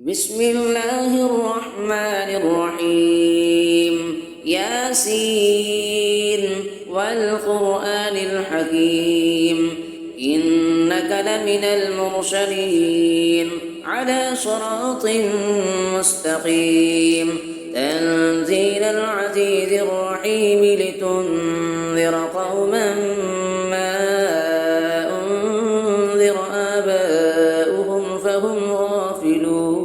بسم الله الرحمن الرحيم ياسين والقرآن الحكيم إنك لمن المرسلين على صراط مستقيم تنزيل العزيز الرحيم لتنذر قوما ما أنذر آباؤهم فهم غافلون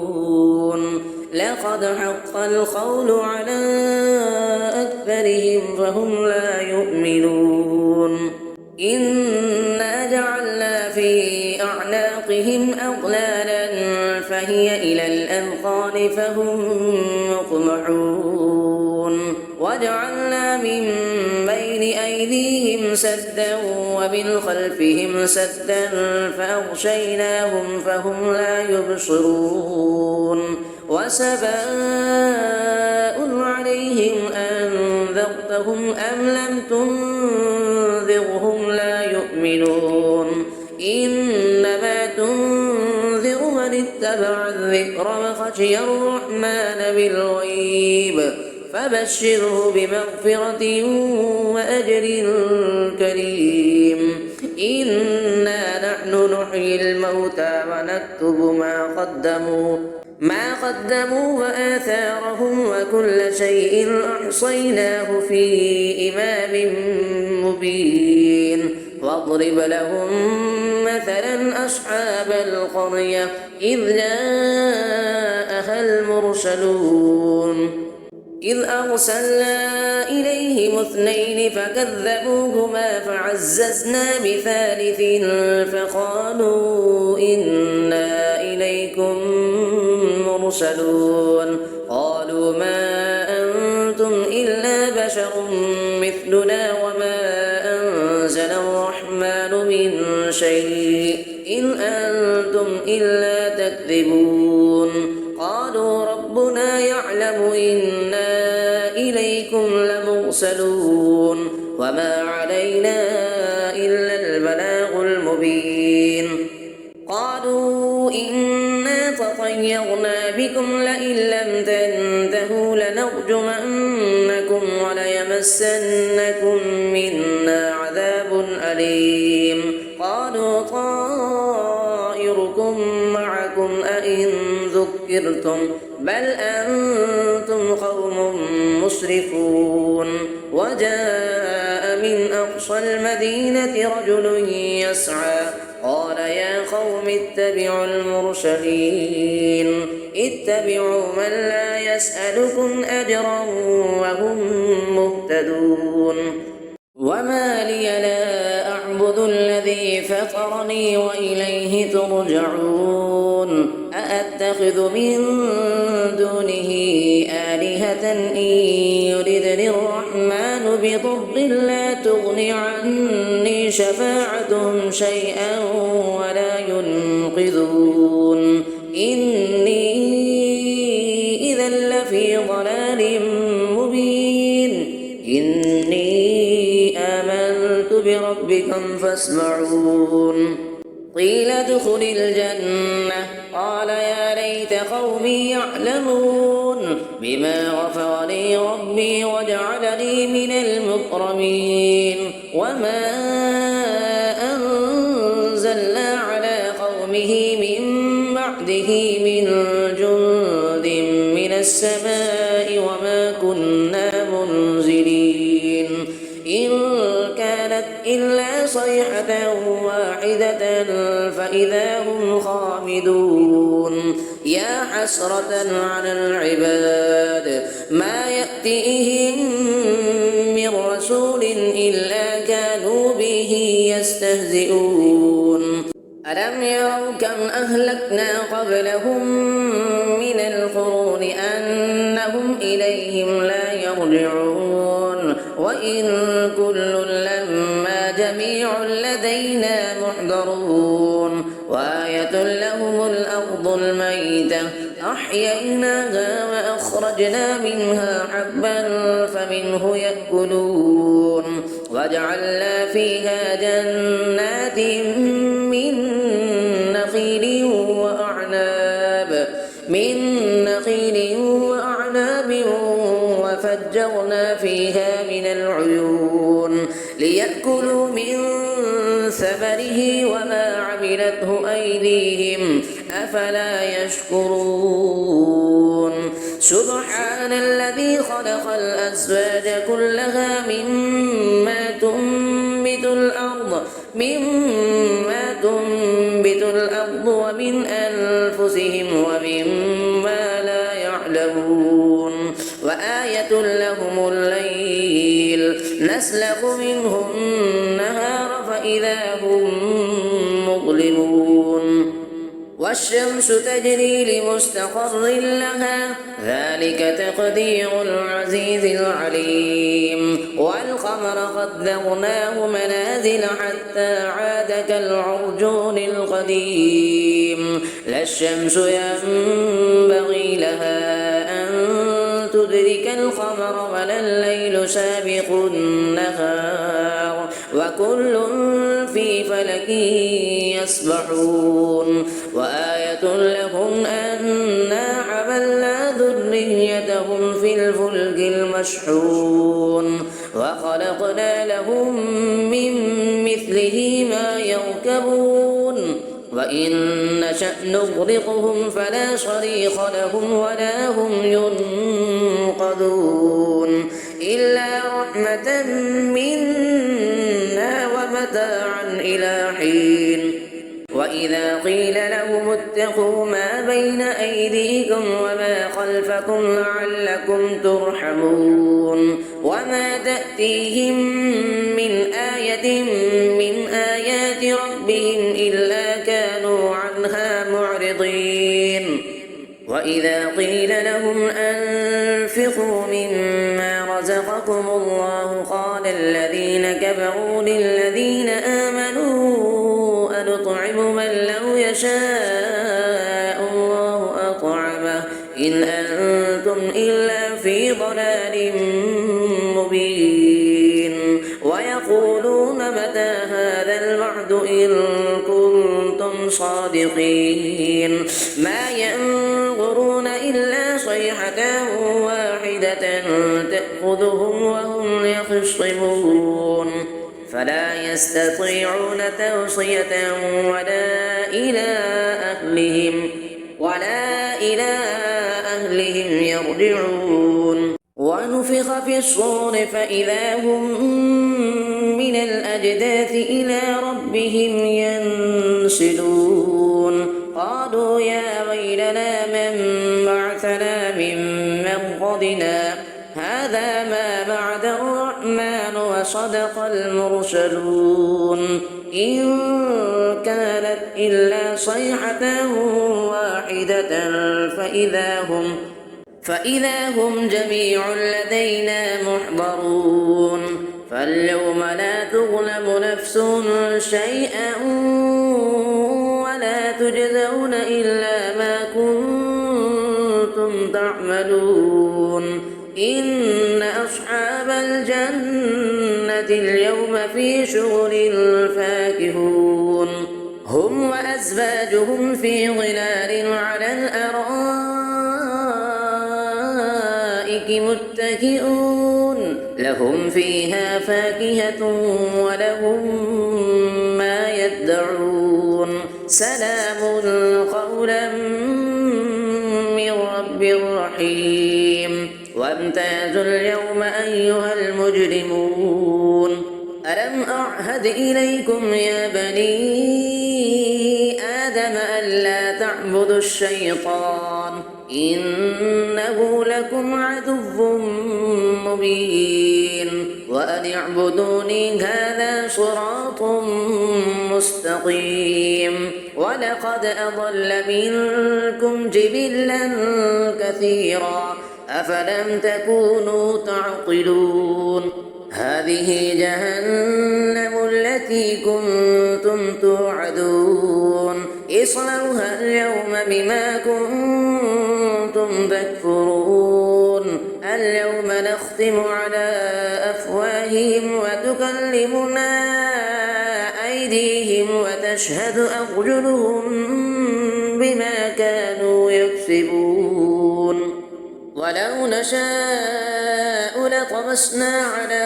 لقد حق القول على أكثرهم فهم لا يؤمنون إنا جعلنا في أعناقهم أغلالا فهي إلى الأذقان فهم مقمحون وجعلنا من بين أيديهم سدا ومن خلفهم سدا فأغشيناهم فهم لا يبصرون وسواء عليهم أنذرتهم أم لم تنذرهم لا يؤمنون إنما تنذر من اتبع الذكر وخشي الرحمن بالغيب فبشره بمغفرة وأجر كريم إنا نحن نحيي الموتى ونكتب ما قدموا وآثارهم وكل شيء أحصيناه في إمام مبين واضرب لهم مثلا أصحاب القرية إذ جاءها المرسلون إذ أرسلنا إليهم اثنين فكذبوهما فعززنا بثالث فقالوا إنا إليكم مرسلون قالوا ما أنتم إلا بشر مثلنا وما أنزل الرحمن من شيء إن أنتم إلا تكذبون قالوا ربنا يعلم إنا إليكم لمرسلون وما علينا إلا البلاغ المبين قالوا إنا تطيرنا بكم لئن لم تنتهوا لنرجمنكم وليمسنكم منا عذاب أليم قالوا طائركم معكم أئن ذكرتم بل أنتم قوم مسرفون وجاء من أقصى المدينة رجل يسعى قال يا قوم اتبعوا المرسلين اتبعوا من لا يسألكم أجرا وهم مهتدون وما لي لا أعبد الذي فطرني وإليه ترجعون أأتخذ من دونه آلهة إن يردني الرحمن بضر لا تغن عني شفاعتهم شيئا ولا ينقذون إني إذا لفي ضلال مبين إني آمنت بربكم فاسمعون قيل ادخل الجنة قال يا ليت قومي يعلمون بما غفر لي ربي وجعلني من المكرمين وما أنزلنا على قومه من بعده من جند من السماء وما كنا منزلين إن كانت إلا صيحة واحدة فإذا هم خامدون يا حسرة على العباد ما يأتيهم من رسول إلا كانوا به يستهزئون ألم يروا كم أهلكنا قبلهم من القرون أنهم إليهم لا يرجعون وإن كل لما جميع لدينا محضرون وآية لهم الأرض الميتة أحييناها وأخرجنا منها حبا فمنه يأكلون وجعلنا فيها جنات من نخيل وأعناب من نخيل وأعناب وفجرنا فيها من العيون ليأكلوا من ثمره وما عملته أيديهم أفلا يشكرون سبحان الذي خلق الأزواج كلها مما تنبت الأرض ومن أنفسهم ومما لا يعلمون وآية لهم الليل نسلخ منه النهار فإذا هم مظلمون والشمس تجري لمستقر لها ذلك تقدير العزيز العليم والقمر قدرناه منازل حتى عاد كالعرجون القديم لا الشمس ينبغي لها أن تدرك القمر ولا الليل سابق النهار وكل في فلك يسبحون وآية لهم أنا حملنا ذريتهم في الفلك المشحون وخلقنا لهم من مثله ما يركبون وإن نشأ نغرقهم فلا صريخ لهم ولا هم ينقذون إلا رحمة منا ومتاعا إلى حين وإذا قيل لهم اتقوا ما بين أيديكم وما خلفكم لعلكم ترحمون وما تأتيهم من آية من آيات ربهم إلا كانوا عنها معرضين وإذا قيل لهم أنفقوا مما رزقكم الله قال الذين كفروا للذين آمنوا أنطعم من لو يشاء الله أطعمه إن أنتم إلا في ضلال مبين ويقولون متى هذا الوعد إن كنتم صادقين ما ينظرون إلا صيحة واحدة تأخذهم وهم يخصمون فلا يستطيعون توصية ولا إلى أهلهم يرجعون ونفخ في الصور فإذا هم من الأجداث إلى ربهم ينسلون قالوا يا ويلنا من بعثنا من مرقدنا هذا ما بعد الرحمن وصدق المرسلون إن كانت إلا صيحة واحدة فإذا هم جميع لدينا محضرون فاليوم لا تظلم نفس شيئا ولا تجزون إلا ما كنتم تعملون إن أصحاب الجنة اليوم في شغل فاكهون هم وأزواجهم في ظلال على الأرائك متكئون لهم فيها فاكهة ولهم ما يدعون سلام قولا من رب رحيم وامتازوا اليوم أيها المجرمون ألم أعهد إليكم يا بني آدم ألا تعبدوا الشيطان إنه لكم عدو مبين وأن اعبدوني هذا صراط مستقيم ولقد أضل منكم جبلا كثيرا أفلم تكونوا تعقلون هذه جهنم التي كنتم توعدون اصلوها اليوم بما كنتم تكفرون اليوم نختم على أفواههم وتكلمنا أيديهم وتشهد أرجلهم بما كانوا يكسبون يكسبون ولو نشاء لطمسنا على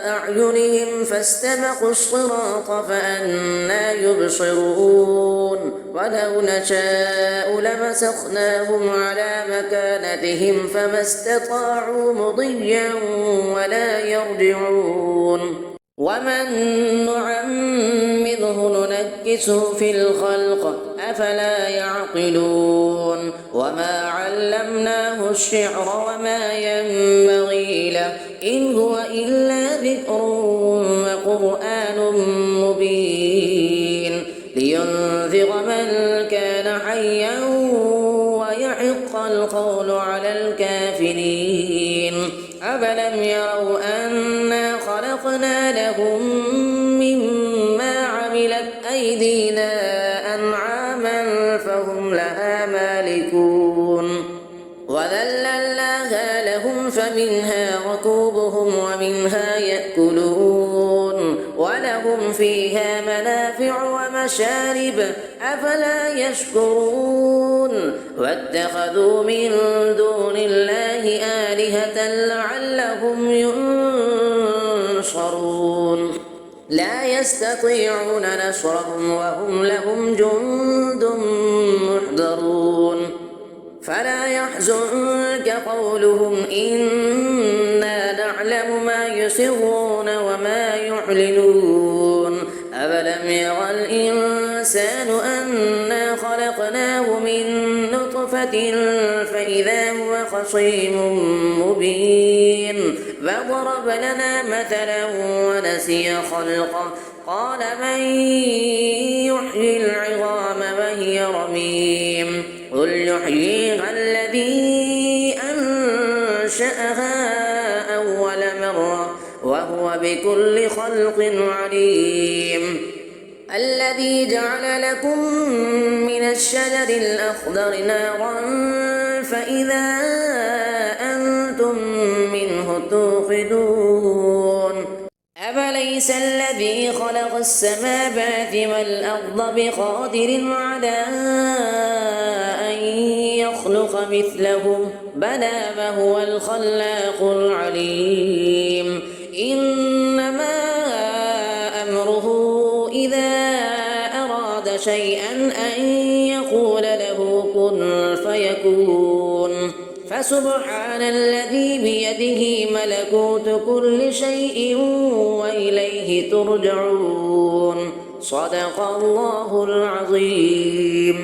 أعينهم فاستبقوا الصراط فأنى يبصرون ولو نشاء لمسخناهم على مكانتهم فما استطاعوا مضيا ولا يرجعون ومن نعمره ننكسه في الخلق أفلا يعقلون وما علمناه الشعر وما ينبغي له إن هو إلا ذكر وقرآن مبين لينذر من كان حيا ويحق القول على الكافرين أفلم يروا أنا خلقنا لهم مما عملت أيدينا أنعاما فهم لها مالكون وذللناها لهم فمنها ركوبهم ومنها يأكلون ولهم فيها منافع ومشارب أفلا يشكرون واتخذوا من دون الله آلهة لعلهم ينصرون لا يستطيعون نصرهم وهم لهم جند محضرون فلا يحزنك قولهم إنا نعلم ما يسرون وما يعلنون أفلم ير الإنسان أنا خلقناه من نطفة فإذا هو خصيم مبين فضرب لنا مثلا ونسي خلقه قال من يحيي العظام وهي رميم قل يحييها الذي أنشأها أول مرة وهو بكل خلق عليم الذي جعل لكم من الشجر الأخضر نارا فإذا أنتم منه توقدون أفليس الذي خلق السماوات والأرض بقادر على أن يخلق مثلهم بلى وهو الخلاق العليم إنما أمره إذا أراد شيئا أن يقول له كن فيكون فسبحان الذي بيده ملكوت كل شيء وإليه ترجعون صدق الله العظيم.